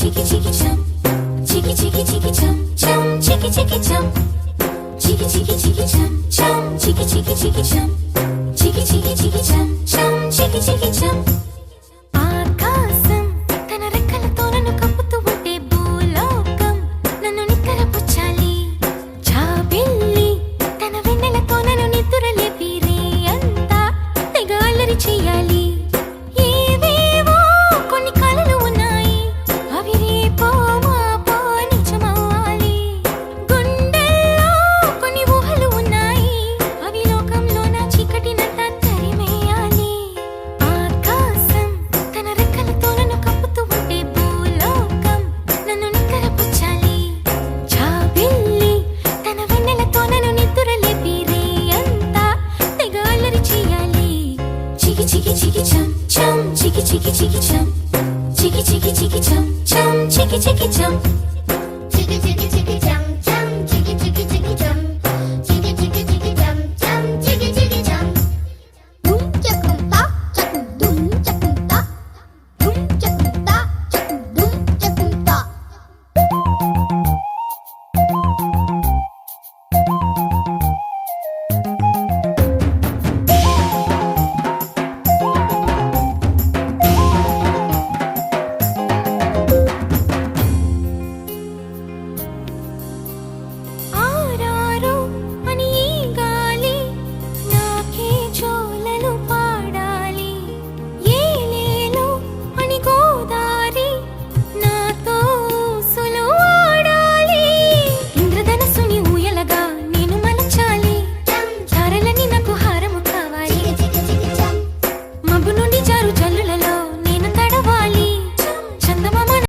చికి చికి చం చికి చికి చికి చం చం చికి చికి చం చికి చికి చికి చం చం చికి చికి చికి చం చికి చికి చికి చం చం చికి చికి చం ఆకాశం తన రెక్కలతో నన్ను కప్పుతూ ఉంటే భూలోకం నన్ను నిక్కరపుచ్చాలి జాబిల్లి తన వెన్నెలతో నన్ను నిద్రలేపి రే అంతా తెగ అల్లరి చెయ్యాలి ఏవేవో కొన్ని కలలు ఉన్నాయి అవి రేపో మాపో నిజమవ్వాలి గుండెల్లో కొన్ని ఊహలు ఉన్నాయి అవి లోకంలో నా చీకటినంతా తరిమేయాలి ఆకాశం తన రెక్కలతో నన్ను కప్పుతూ ఉంటే భూలోకం నన్ను నిక్కరపుచ్చాలి జాబిల్లి తన వెన్నెలతో నన్ను నిద్రలేపి రే అంతా తెగ అల్లరి చెయ్యాలి చికి చికి చికి చం చం చికి చికి చికి చం చికి చికి చికి చం చం చికి చికి చం చికి చికి చికి చం చం చికి చికి చికి చం చికి చికి చికి చం చం చికి చికి చం డుమ్ చకుం తా చకుం డుమ్ చకుం తా డుమ్ చకుం తా చకుం డుమ్ చకుం తా ఆరారు అని ఈ గాలి నాకే జోలలు పాడాలి ఏలేలో అని గోదారి నాతో ఊసులు ఆడాలి ఇంద్రధనస్సుని ఊయలగా నేను మలచాలి ధారలని నాకు హారము కావాలి చికి చికి చికి చం మబ్బు నుండి జారు జల్లుల